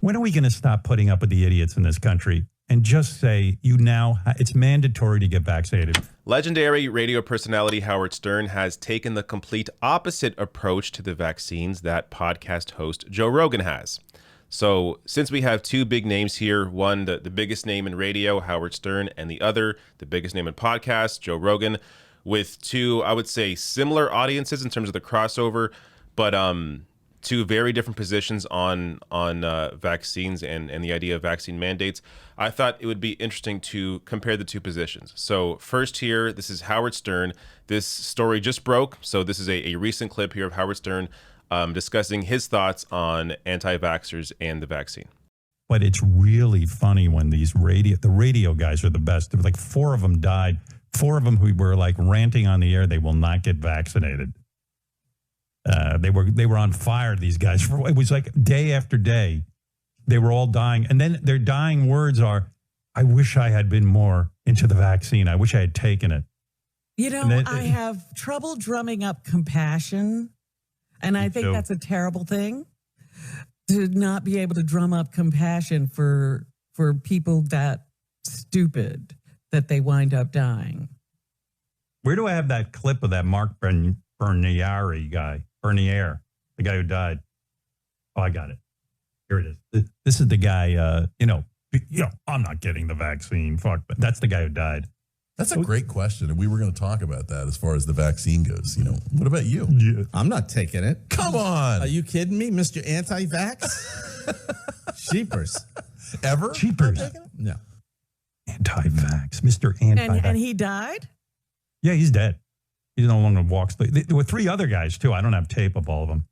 When are we going to stop putting up with the idiots in this country and just say it's mandatory to get vaccinated? Legendary radio personality Howard Stern has taken the complete opposite approach to the vaccines that podcast host Joe Rogan has. So since we have two big names here, one, the biggest name in radio, Howard Stern, and the other, the biggest name in podcasts, Joe Rogan, with two, I would say, similar audiences in terms of the crossover, but two very different positions on vaccines and the idea of vaccine mandates, I thought it would be interesting to compare the two positions. So first here, this is Howard Stern. This story just broke, so this is a recent clip here of Howard Stern discussing his thoughts on anti-vaxxers and the vaccine. But it's really funny when the radio guys are the best. There were like 4 of them died. 4 of them who were like ranting on the air, they will not get vaccinated. They were on fire, these guys. It was like day after day. They were all dying. And then their dying words are, I wish I had been more into the vaccine. I wish I had taken it. You know, I have trouble drumming up compassion. And I think that's a terrible thing, to not be able to drum up compassion for people that stupid that they wind up dying. Where do I have that clip of that Mark Bernier guy? Bernier, the guy who died. Oh, I got it. Here it is. This is the guy, I'm not getting the vaccine. Fuck, but that's the guy who died. That's a great question, and we were going to talk about that as far as the vaccine goes. You know, what about you? Yeah. I'm not taking it. Come on. Are you kidding me, Mr. Anti-Vax? Sheepers. Ever? Cheapers. No. Anti-vax. Mr. Anti-vax. And he died? Yeah, he's dead. He no longer walks. There were 3 other guys, too. I don't have tape of all of them.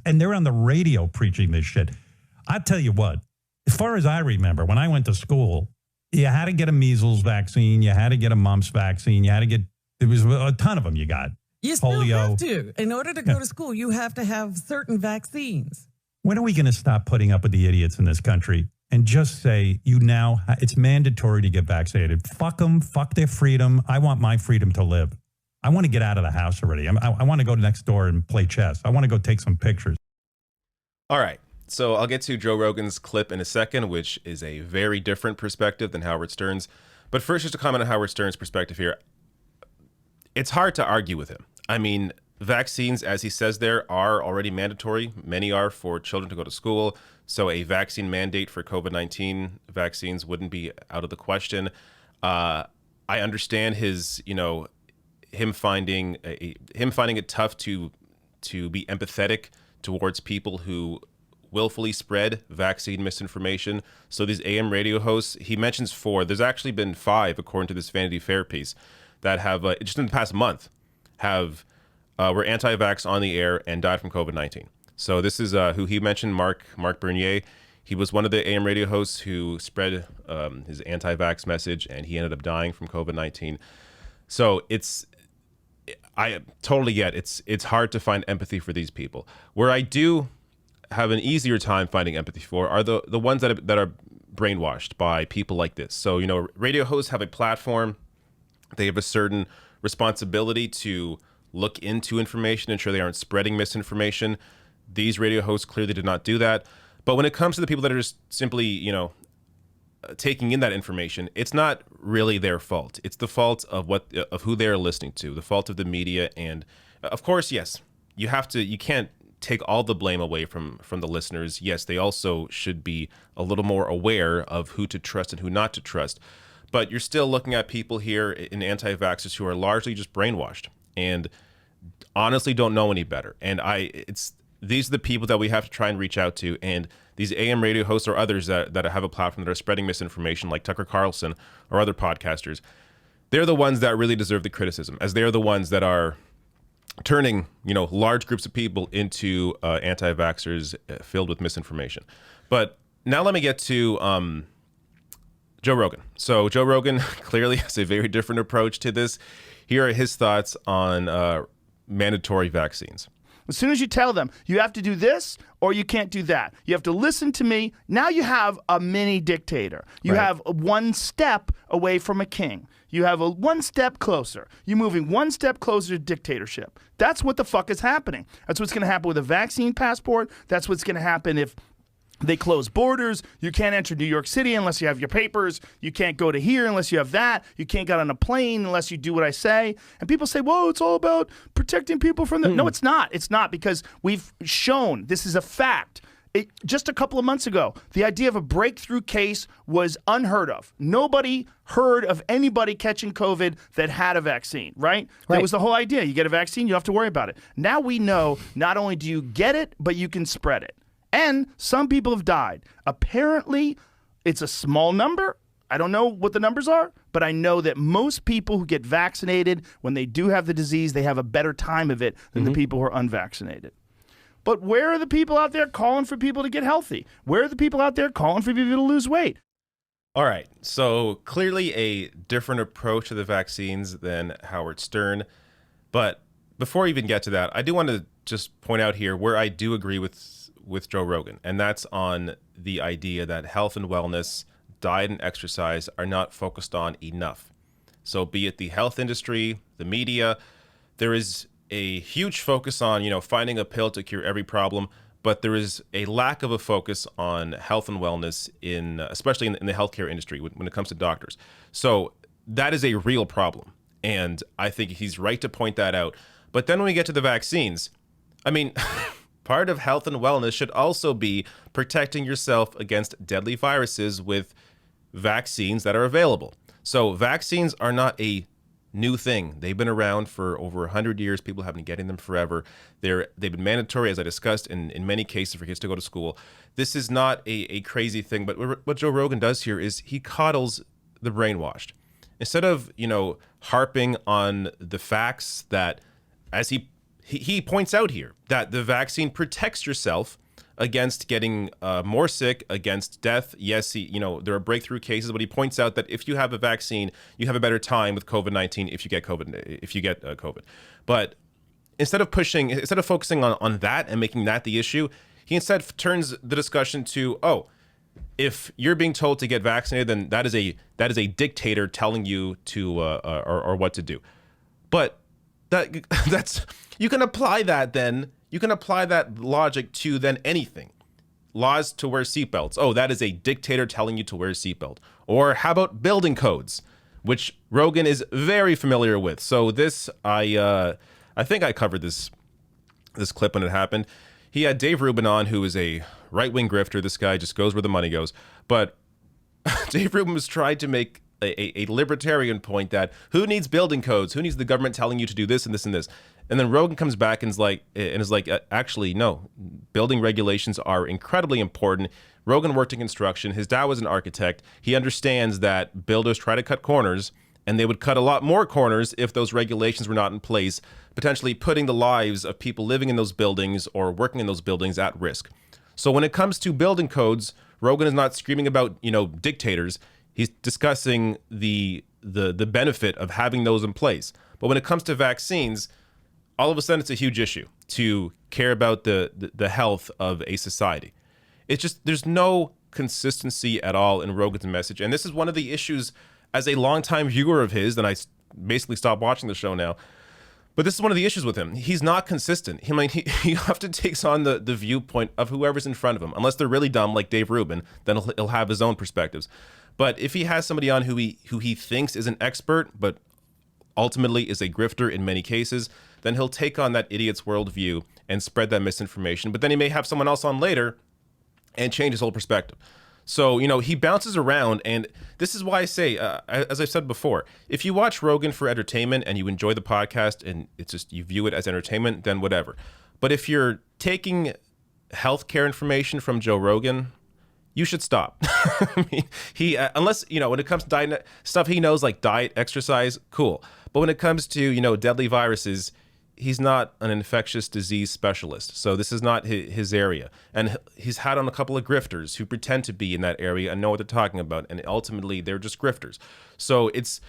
And they're on the radio preaching this shit. I tell you what, as far as I remember, when I went to school, you had to get a measles vaccine. You had to get a mumps vaccine. There was a ton of them you got. You still polio. have to. In order to go to school, you have to have certain vaccines. When are we going to stop putting up with the idiots in this country and just say, it's mandatory to get vaccinated? Fuck them. Fuck their freedom. I want my freedom to live. I want to get out of the house already. I want to go next door and play chess. I want to go take some pictures. All right. So I'll get to Joe Rogan's clip in a second, which is a very different perspective than Howard Stern's. But first, just to comment on Howard Stern's perspective here. It's hard to argue with him. I mean, vaccines, as he says there, are already mandatory. Many are for children to go to school. So a vaccine mandate for COVID-19 vaccines wouldn't be out of the question. I understand him finding it tough to be empathetic towards people who willfully spread vaccine misinformation. So these AM radio hosts, he mentions 4. There's actually been 5, according to this Vanity Fair piece, that have, just in the past month, were anti-vax on the air and died from COVID-19. So this is who he mentioned, Mark Bernier. He was one of the AM radio hosts who spread his anti-vax message, and he ended up dying from COVID-19. So I totally get it's hard to find empathy for these people. Where I do have an easier time finding empathy for are the ones that are brainwashed by people like this. So, radio hosts have a platform. They have a certain responsibility to look into information, ensure they aren't spreading misinformation. These radio hosts clearly did not do that. But when it comes to the people that are just simply, taking in that information, it's not really their fault. It's the fault of who they're listening to, the fault of the media. And of course, yes, you can't take all the blame away from the listeners. Yes, they also should be a little more aware of who to trust and who not to trust. But you're still looking at people here in anti-vaxxers who are largely just brainwashed and honestly don't know any better. And these are the people that we have to try and reach out to. And these AM radio hosts or others that have a platform that are spreading misinformation, like Tucker Carlson or other podcasters, they're the ones that really deserve the criticism, as they're the ones that are turning, large groups of people into anti-vaxxers filled with misinformation. But now let me get to Joe Rogan. So Joe Rogan clearly has a very different approach to this. Here are his thoughts on mandatory vaccines. As soon as you tell them, you have to do this or you can't do that. You have to listen to me. Now you have a mini dictator. You have one step away from a king. You have a one step closer. You're moving one step closer to dictatorship. That's what the fuck is happening. That's what's going to happen with a vaccine passport. That's what's going to happen if they close borders. You can't enter New York City unless you have your papers. You can't go to here unless you have that. You can't get on a plane unless you do what I say. And people say, whoa, it's all about protecting people from the... No, it's not. It's not, because we've shown this is a fact. Just a couple of months ago, the idea of a breakthrough case was unheard of. Nobody heard of anybody catching COVID that had a vaccine, right? That was the whole idea. You get a vaccine, you don't have to worry about it. Now we know not only do you get it, but you can spread it. And some people have died. Apparently, it's a small number. I don't know what the numbers are, but I know that most people who get vaccinated, when they do have the disease, they have a better time of it than the people who are unvaccinated. But where are the people out there calling for people to get healthy? Where are the people out there calling for people to lose weight? All right. So clearly a different approach to the vaccines than Howard Stern. But before we even get to that, I do want to just point out here where I do agree with Joe Rogan, and that's on the idea that health and wellness, diet and exercise are not focused on enough. So be it the health industry, the media, there is a huge focus on, finding a pill to cure every problem, but there is a lack of a focus on health and wellness especially in the healthcare industry when it comes to doctors. So that is a real problem, and I think he's right to point that out. But then when we get to the vaccines, I mean, part of health and wellness should also be protecting yourself against deadly viruses with vaccines that are available. So vaccines are not a new thing. They've been around for over 100 years. People have been getting them forever. They've been mandatory, as I discussed, in many cases for kids to go to school. This is not a crazy thing, but what Joe Rogan does here is he coddles the brainwashed. Instead of, harping on the facts that, as he points out here, that the vaccine protects yourself against getting more sick, against death. Yes, there are breakthrough cases, but he points out that if you have a vaccine, you have a better time with COVID-19 if you get COVID. But instead of focusing on that and making that the issue, he instead turns the discussion to, if you're being told to get vaccinated, then that is a dictator telling you to or what to do. But that's you can apply that then. You can apply that logic to then anything. Laws to wear seatbelts. Oh, that is a dictator telling you to wear a seatbelt. Or how about building codes, which Rogan is very familiar with. So this, I think I covered this clip when it happened. He had Dave Rubin on, who is a right-wing grifter. This guy just goes where the money goes. But Dave Rubin was trying to make a libertarian point that who needs building codes? Who needs the government telling you to do this and this and this? And then Rogan comes back and is like, actually, no, building regulations are incredibly important. Rogan worked in construction. His dad was an architect. He understands that builders try to cut corners, and they would cut a lot more corners if those regulations were not in place, potentially putting the lives of people living in those buildings or working in those buildings at risk. So when it comes to building codes, Rogan is not screaming about, dictators. He's discussing the benefit of having those in place. But when it comes to vaccines, all of a sudden it's a huge issue to care about the health of a society. It's just, there's no consistency at all in Rogan's message. And this is one of the issues as a longtime viewer of his, then I basically stopped watching the show now. But this is one of the issues with him. He's not consistent. He often takes on the viewpoint of whoever's in front of him. Unless they're really dumb like Dave Rubin, then he'll have his own perspectives. But if he has somebody on who he thinks is an expert, but ultimately is a grifter in many cases, then he'll take on that idiot's worldview and spread that misinformation. But then he may have someone else on later and change his whole perspective. So, he bounces around, and this is why I say, as I've said before, if you watch Rogan for entertainment and you enjoy the podcast and it's just you view it as entertainment, then whatever. But if you're taking healthcare information from Joe Rogan, you should stop. I mean, unless, when it comes to diet stuff he knows, like diet, exercise, cool. But when it comes to, deadly viruses, he's not an infectious disease specialist. So this is not his area. And he's had on a couple of grifters who pretend to be in that area and know what they're talking about. And ultimately, they're just grifters. So it's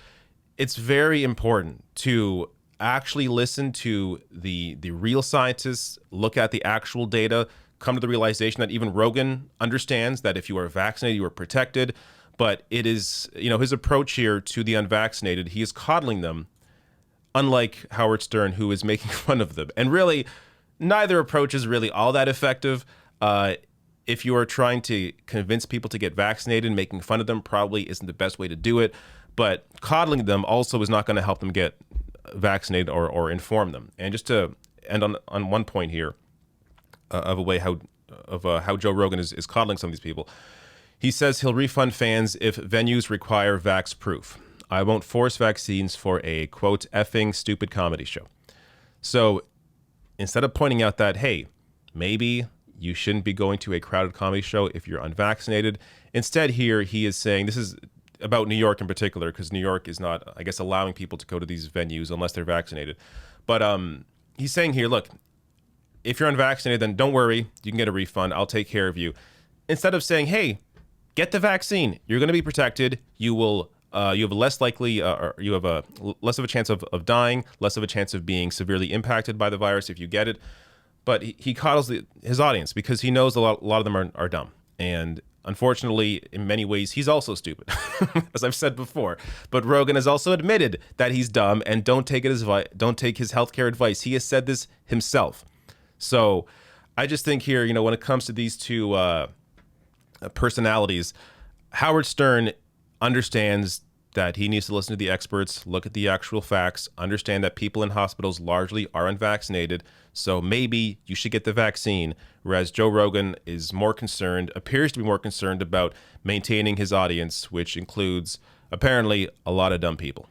very important to actually listen to the real scientists, look at the actual data, come to the realization that even Rogan understands that if you are vaccinated, you are protected. But it is, his approach here to the unvaccinated, he is coddling them, unlike Howard Stern, who is making fun of them. And really, neither approach is really all that effective. If you are trying to convince people to get vaccinated, making fun of them probably isn't the best way to do it. But coddling them also is not going to help them get vaccinated or inform them. And just to end on one point here how Joe Rogan is coddling some of these people. He says he'll refund fans if venues require vax proof. I won't force vaccines for a, quote, effing stupid comedy show. So instead of pointing out that, hey, maybe you shouldn't be going to a crowded comedy show if you're unvaccinated, instead here he is saying, this is about New York in particular, because New York is not, I guess, allowing people to go to these venues unless they're vaccinated. But he's saying here, look, if you're unvaccinated, then don't worry, you can get a refund. I'll take care of you. Instead of saying, hey, get the vaccine. You're going to be protected. You have a less likely, or you have a less of a chance of dying, less of a chance of being severely impacted by the virus if you get it. But he coddles his audience because he knows a lot of them are dumb. And unfortunately, in many ways, he's also stupid, as I've said before. But Rogan has also admitted that he's dumb and don't take his healthcare advice. He has said this himself. So I just think here, when it comes to these two personalities, Howard Stern understands that he needs to listen to the experts, look at the actual facts, understand that people in hospitals largely are unvaccinated, so maybe you should get the vaccine, whereas Joe Rogan is appears to be more concerned about maintaining his audience, which includes apparently a lot of dumb people.